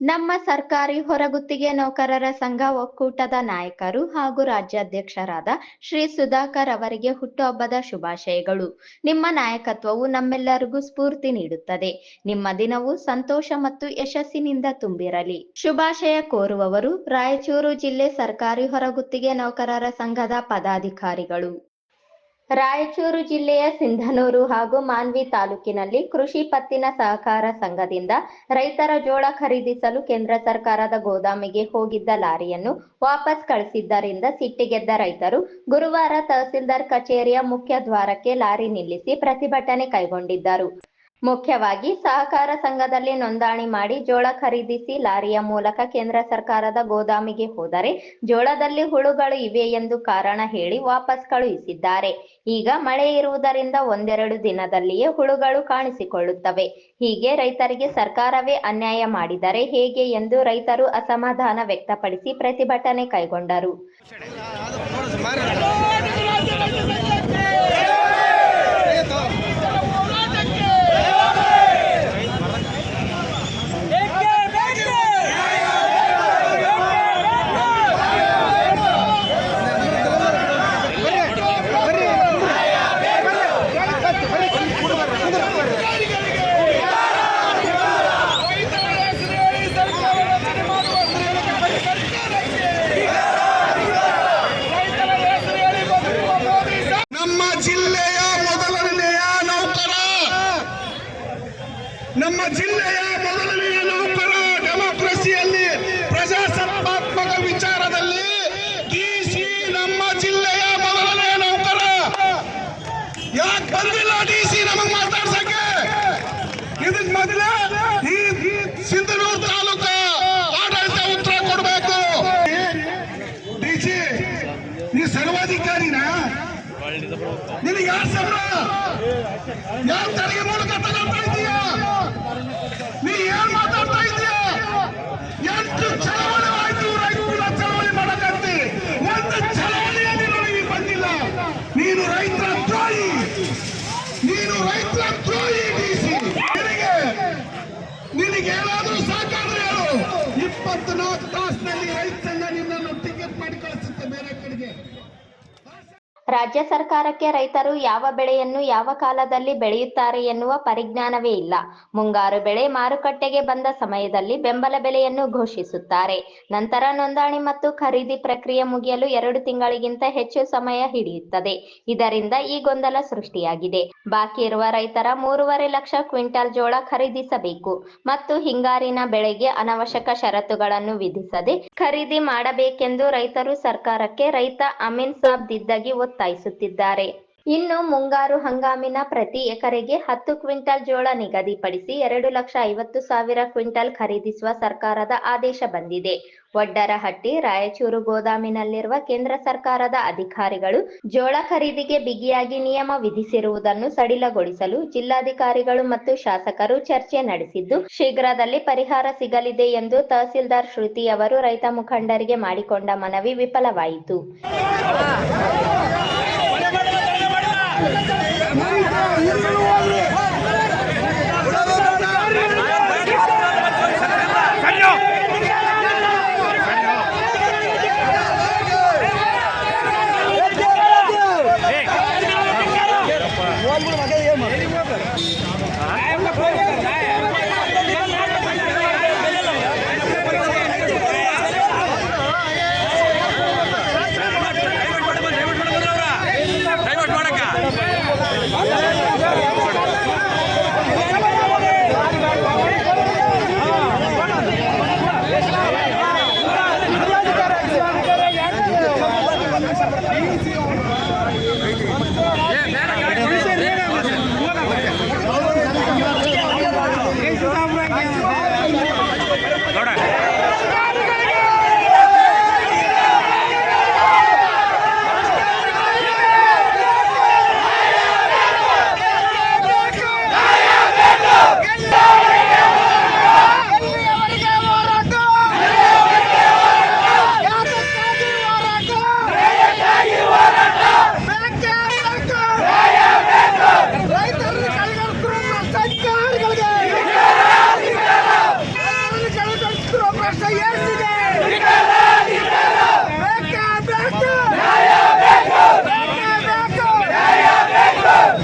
ನಮ್ಮ ಸರ್ಕಾರಿ ಹೊರಗುತ್ತಿಗೆ ನೌಕರರ ಸಂಘ ಒಕ್ಕೂಟದ ನಾಯಕರು ಹಾಗೂ ರಾಜ್ಯಾಧ್ಯಕ್ಷರಾದ ಶ್ರೀ ಸುಧಾಕರ್ ಅವರಿಗೆ ಹುಟ್ಟುಹಬ್ಬದ ಶುಭಾಶಯಗಳು. ನಿಮ್ಮ ನಾಯಕತ್ವವು ನಮ್ಮೆಲ್ಲರಿಗೂ ಸ್ಫೂರ್ತಿ ನೀಡುತ್ತದೆ. ನಿಮ್ಮ ದಿನವು ಸಂತೋಷ ಮತ್ತು ಯಶಸ್ಸಿನಿಂದ ತುಂಬಿರಲಿ. ಶುಭಾಶಯ ಕೋರುವವರು ರಾಯಚೂರು ಜಿಲ್ಲೆ ಸರ್ಕಾರಿ ಹೊರಗುತ್ತಿಗೆ ನೌಕರರ ಸಂಘದ ಪದಾಧಿಕಾರಿಗಳು. ರಾಯಚೂರು ಜಿಲ್ಲೆಯ ಸಿಂಧನೂರು ಹಾಗೂ ಮಾನ್ವಿ ತಾಲೂಕಿನಲ್ಲಿ ಕೃಷಿ ಪತ್ತಿನ ಸಹಕಾರ ಸಂಘದಿಂದ ರೈತರ ಜೋಳ ಖರೀದಿಸಲು ಕೇಂದ್ರ ಸರ್ಕಾರದ ಗೋದಾಮಿಗೆ ಹೋಗಿದ್ದ ಲಾರಿಯನ್ನು ವಾಪಸ್ ಕಳಿಸಿದ್ದರಿಂದ ಸಿಟ್ಟಿಗೆದ್ದ ರೈತರು ಗುರುವಾರ ತಹಸೀಲ್ದಾರ್ ಕಚೇರಿಯ ಮುಖ್ಯ ದ್ವಾರಕ್ಕೆ ಲಾರಿ ನಿಲ್ಲಿಸಿ ಪ್ರತಿಭಟನೆ ಕೈಗೊಂಡಿದ್ದರು. ಮುಖ್ಯವಾಗಿ ಸಹಕಾರ ಸಂಘದಲ್ಲಿ ನೋಂದಣಿ ಮಾಡಿ ಜೋಳ ಖರೀದಿಸಿ ಲಾರಿಯ ಮೂಲಕ ಕೇಂದ್ರ ಸರ್ಕಾರದ ಗೋದಾಮಿಗೆ ಹೋದರೆ ಜೋಳದಲ್ಲಿ ಹುಳುಗಳು ಇವೆ ಎಂದು ಕಾರಣ ಹೇಳಿ ವಾಪಸ್ ಕಳುಹಿಸಿದ್ದಾರೆ. ಈಗ ಮಳೆ ಇರುವುದರಿಂದ ಒಂದೆರಡು ದಿನದಲ್ಲಿಯೇ ಹುಳುಗಳು ಕಾಣಿಸಿಕೊಳ್ಳುತ್ತವೆ. ಹೀಗೆ ರೈತರಿಗೆ ಸರ್ಕಾರವೇ ಅನ್ಯಾಯ ಮಾಡಿದರೆ ಹೇಗೆ ಎಂದು ರೈತರು ಅಸಮಾಧಾನ ವ್ಯಕ್ತಪಡಿಸಿ ಪ್ರತಿಭಟನೆ ಕೈಗೊಂಡರು. ನಮ್ಮ ಜಿಲ್ಲೆಯ ಮೊದಲನೆಯ ನೌಕರ ಡೆಮೋಕ್ರಸಿಯಲ್ಲಿ ಪ್ರಜಾಸತ್ತಾತ್ಮಕ ವಿಚಾರದಲ್ಲಿ ಡಿಸಿ ನಮ್ಮ ಜಿಲ್ಲೆಯ ಮೊದಲನೆಯ ನೌಕರ. ಯಾಕೆ ಬಂದಿಲ್ಲ ಡಿಸಿ ನಮಗ್ ಮಾತಾಡ್ಸಕ್ಕೆ? ಇದಕ್ ಮೊದಲ ಈ ಸಿಂಧನೂರು ತಾಲೂಕ ಆಡಳಿತ ಉತ್ತರ ಕೊಡ್ಬೇಕು. ಡಿಸಿ ನೀ ಸರ್ವಾಧಿಕಾರಿನ? ನಿನಗೆ ಯಾರು ಸಂಬಳ? ಯಾರು ತೆರಿಗೆ ಮೂಲಕ ತಗೊಳ್ತಾ ಇದೀಯಾ? ನೀ ಏನ್ ಮಾತಾಡ್ತಾ ಇದೀಯ? ಎಷ್ಟು ಚಳವಳಿ ಆಯ್ತು, ರೈತರ ಚಳವಳಿ ಮಾಡಕತ್ತಿ, ಒಂದು ಚಳವಳಿಯಲ್ಲಿ ನನಗೆ ಬಂದಿಲ್ಲ. ನೀನು ರೈತರ ದ್ರೋಹಿ, ನೀನು ರೈತರ ದ್ರೋಹಿ ಡಿಸಿ. ನಿನಗೇನಾದ್ರೂ ಸಾಕಾದ್ರೆ ಹೇಳು. 24 ತಾಸಿನಲ್ಲಿ ರೈತ ಸಂಘ ನಿನ್ನನ್ನು ಟಿಕೆಟ್ ಮಾಡಿ ಕಳಿಸುತ್ತೆ ಬೇರೆ ಕಡೆಗೆ. ರಾಜ್ಯ ಸರ್ಕಾರಕ್ಕೆ ರೈತರು ಯಾವ ಬೆಳೆಯನ್ನು ಯಾವ ಕಾಲದಲ್ಲಿ ಬೆಳೆಯುತ್ತಾರೆ ಎನ್ನುವ ಪರಿಜ್ಞಾನವೇ ಇಲ್ಲ. ಮುಂಗಾರು ಬೆಳೆ ಮಾರುಕಟ್ಟೆಗೆ ಬಂದ ಸಮಯದಲ್ಲಿ ಬೆಂಬಲ ಬೆಲೆಯನ್ನು ಘೋಷಿಸುತ್ತಾರೆ. ನಂತರ ನೋಂದಣಿ ಮತ್ತು ಖರೀದಿ ಪ್ರಕ್ರಿಯೆ ಮುಗಿಯಲು 2 ತಿಂಗಳಿಗಿಂತ ಹೆಚ್ಚು ಸಮಯ ಹಿಡಿಯುತ್ತದೆ. ಇದರಿಂದ ಈ ಗೊಂದಲ ಸೃಷ್ಟಿಯಾಗಿದೆ. ಬಾಕಿ ಇರುವ ರೈತರ 3.5 ಲಕ್ಷ ಕ್ವಿಂಟಾಲ್ ಜೋಳ ಖರೀದಿಸಬೇಕು ಮತ್ತು ಹಿಂಗಾರಿನ ಬೆಳೆಗೆ ಅನವಶ್ಯಕ ಷರತ್ತುಗಳನ್ನು ವಿಧಿಸದೆ ಖರೀದಿ ಮಾಡಬೇಕೆಂದು ರೈತರು ಸರ್ಕಾರಕ್ಕೆ ರೈತ ಅಮೀನ್ ಸಾಬ್ ದಿದ್ದಗಿ ಒತ್ತಾಯಿಸುತ್ತಿದ್ದಾರೆ. ಇನ್ನು ಮುಂಗಾರು ಹಂಗಾಮಿನ ಪ್ರತಿ ಎಕರೆಗೆ 10 ಕ್ವಿಂಟಾಲ್ ಜೋಳ ನಿಗದಿಪಡಿಸಿ 2,50,000 ಕ್ವಿಂಟಾಲ್ ಖರೀದಿಸುವ ಸರ್ಕಾರದ ಆದೇಶ ಬಂದಿದೆ. ವಡ್ಡರಹಟ್ಟಿ, ರಾಯಚೂರು ಗೋದಾಮಿನಲ್ಲಿರುವ ಕೇಂದ್ರ ಸರ್ಕಾರದ ಅಧಿಕಾರಿಗಳು ಜೋಳ ಖರೀದಿಗೆ ಬಿಗಿಯಾಗಿ ನಿಯಮ ವಿಧಿಸಿರುವುದನ್ನು ಸಡಿಲಗೊಳಿಸಲು ಜಿಲ್ಲಾಧಿಕಾರಿಗಳು ಮತ್ತು ಶಾಸಕರು ಚರ್ಚೆ ನಡೆಸಿದ್ದು, ಶೀಘ್ರದಲ್ಲಿ ಪರಿಹಾರ ಸಿಗಲಿದೆ ಎಂದು ತಹಸೀಲ್ದಾರ್ ಶ್ರುತಿ ಅವರು ರೈತ ಮುಖಂಡರಿಗೆ ಮಾಡಿಕೊಂಡ ಮನವಿ ವಿಫಲವಾಯಿತು. ಲಕ್ಷ ಏರಿಸಿದೆ. ಬೇಕೇ ಬೇಕು.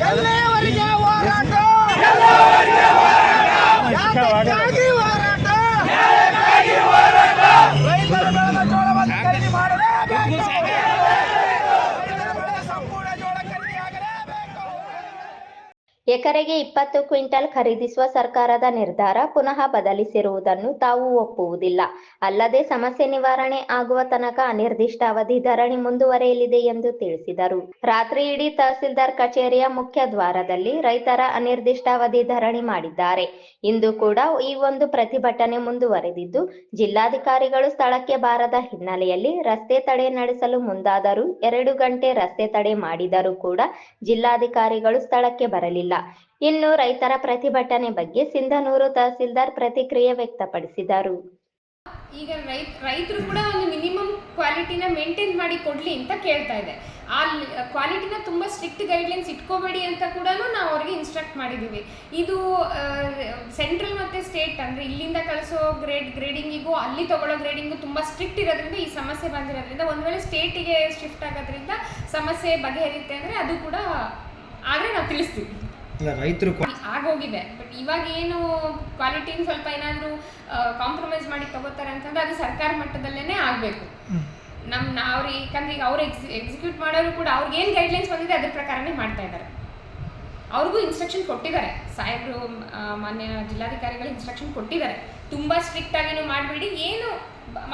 ಎಲ್ಲಿಯವರೆಗೆ ಹೋರಾಟ? ಯಾತಕ್ಕಾಗಿ ಹೋರಾಟ? ರೈತರ ಬೆಳೆದ ಜೋಳವನ್ನು ಖರೀದಿ ಮಾಡಲೇಬೇಕು. ಸಂಪೂರ್ಣ ಜೋಳ ಖರೀದಿಯಾಗಲೇಬೇಕು. ಎಕರೆಗೆ 20 ಕ್ವಿಂಟಲ್ ಖರೀದಿಸುವ ಸರ್ಕಾರದ ನಿರ್ಧಾರ ಪುನಃ ಬದಲಿಸಿರುವುದನ್ನು ತಾವು ಒಪ್ಪುವುದಿಲ್ಲ. ಅಲ್ಲದೆ ಸಮಸ್ಯೆ ನಿವಾರಣೆ ಆಗುವ ತನಕ ಅನಿರ್ದಿಷ್ಟಾವಧಿ ಧರಣಿ ಮುಂದುವರೆಯಲಿದೆ ಎಂದು ತಿಳಿಸಿದರು. ರಾತ್ರಿ ಇಡೀ ತಹಸೀಲ್ದಾರ್ ಕಚೇರಿಯ ಮುಖ್ಯ ದ್ವಾರದಲ್ಲಿ ರೈತರ ಅನಿರ್ದಿಷ್ಟಾವಧಿ ಧರಣಿ ಮಾಡಿದ್ದಾರೆ. ಇಂದು ಕೂಡ ಈ ಒಂದು ಪ್ರತಿಭಟನೆ ಮುಂದುವರೆದಿದ್ದು, ಜಿಲ್ಲಾಧಿಕಾರಿಗಳು ಸ್ಥಳಕ್ಕೆ ಬಾರದ ಹಿನ್ನೆಲೆಯಲ್ಲಿ ರಸ್ತೆ ತಡೆ ನಡೆಸಲು ಮುಂದಾದರೂ 2 ಗಂಟೆ ರಸ್ತೆ ತಡೆ ಮಾಡಿದರೂ ಕೂಡ ಜಿಲ್ಲಾಧಿಕಾರಿಗಳು ಸ್ಥಳಕ್ಕೆ ಬರಲಿಲ್ಲ. ಇನ್ನು ರೈತರ ಪ್ರತಿಭಟನೆ ಬಗ್ಗೆ ಸಿಂಧನೂರು ತಹಸೀಲ್ದಾರ್ ಪ್ರತಿಕ್ರಿಯೆ ವ್ಯಕ್ತಪಡಿಸಿದರು. ಈಗ ರೈತರು ಕೂಡ ಒಂದು ಮಿನಿಮಮ್ ಕ್ವಾಲಿಟಿನ ಮೇಂಟೈನ್ ಮಾಡಿ ಕೊಡ್ಲಿ ಅಂತ ಕೇಳ್ತಾ ಇದೆ. ಆ ಕ್ವಾಲಿಟಿನ ತುಂಬ ಸ್ಟ್ರಿಕ್ಟ್ ಗೈಡ್ಲೈನ್ಸ್ ಇಟ್ಕೋಬೇಡಿ ಅಂತ ಕೂಡ ನಾವು ಅವ್ರಿಗೆ ಇನ್ಸ್ಟ್ರಕ್ಟ್ ಮಾಡಿದ್ದೀವಿ. ಇದು ಸೆಂಟ್ರಲ್ ಮತ್ತು ಸ್ಟೇಟ್ ಅಂದರೆ ಇಲ್ಲಿಂದ ಕಳಿಸೋ ಗ್ರೇಡಿಂಗಿಗೂ ಅಲ್ಲಿ ತಗೊಳ್ಳೋ ಗ್ರೇಡಿಂಗು ತುಂಬ ಸ್ಟ್ರಿಕ್ಟ್ ಇರೋದ್ರಿಂದ ಈ ಸಮಸ್ಯೆ ಬಂದಿರೋದ್ರಿಂದ ಒಂದು ವೇಳೆ ಸ್ಟೇಟಿಗೆ ಶಿಫ್ಟ್ ಆಗೋದ್ರಿಂದ ಸಮಸ್ಯೆ ಬಗೆಹರಿಯುತ್ತೆ ಅಂದರೆ ಅದು ಕೂಡ ಆದರೆ ನಾವು ತಿಳಿಸ್ತೀವಿ. ರೈತರು ಆಗೋಗಿದೆ. ಬಟ್ ಇವಾಗ ಏನು ಕ್ವಾಲಿಟಿನ ಸ್ವಲ್ಪ ಏನಾದರೂ ಕಾಂಪ್ರಮೈಸ್ ಮಾಡಿ ತಗೋತಾರೆ ಅಂತಂದ್ರೆ ಅದು ಸರ್ಕಾರ ಮಟ್ಟದಲ್ಲೇ ಆಗಬೇಕು. ಅವ್ರಿಗೆ ಯಾಕಂದ್ರೆ ಈಗ ಅವ್ರು ಎಕ್ಸಿಕ್ಯೂಟ್ ಮಾಡೋರು ಕೂಡ ಅವ್ರಿಗೆ ಏನು ಗೈಡ್ಲೈನ್ಸ್ ಬಂದಿದೆ ಅದ್ರ ಪ್ರಕಾರನೇ ಮಾಡ್ತಾ ಇದ್ದಾರೆ. ಅವ್ರಿಗೂ ಇನ್ಸ್ಟ್ರಕ್ಷನ್ ಕೊಟ್ಟಿದ್ದಾರೆ, ಸಾಹೇಬರು ಮಾನ್ಯ ಜಿಲ್ಲಾಧಿಕಾರಿಗಳು ಇನ್ಸ್ಟ್ರಕ್ಷನ್ ಕೊಟ್ಟಿದ್ದಾರೆ. ತುಂಬ ಸ್ಟ್ರಿಕ್ಟ್ ಆಗಿನೂ ಮಾಡಬೇಡಿ, ಏನು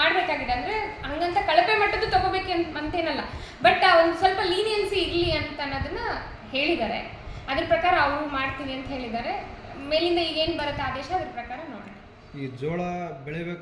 ಮಾಡಬೇಕಾಗಿದೆ ಅಂದರೆ ಹಂಗಂತ ಕಳಪೆ ಮಟ್ಟದ್ದು ತಗೋಬೇಕು ಅಂತೇನಲ್ಲ, ಬಟ್ ಒಂದು ಸ್ವಲ್ಪ ಲೀನಿಯನ್ಸಿ ಇರಲಿ ಅಂತ ಅನ್ನೋದನ್ನ ಹೇಳಿದ್ದಾರೆ. ಅದ್ರ ಪ್ರಕಾರ ಅವರು ಮಾಡ್ತೀವಿ ಅಂತ ಹೇಳಿದ್ದಾರೆ. ಮೇಲಿಂದ ಈಗೇನು ಬರುತ್ತೆ ಆದೇಶ ಅದ್ರ ಪ್ರಕಾರ ನೋಡಿ. ಈ ಜೋಳ ಬೆಳಿಬೇಕು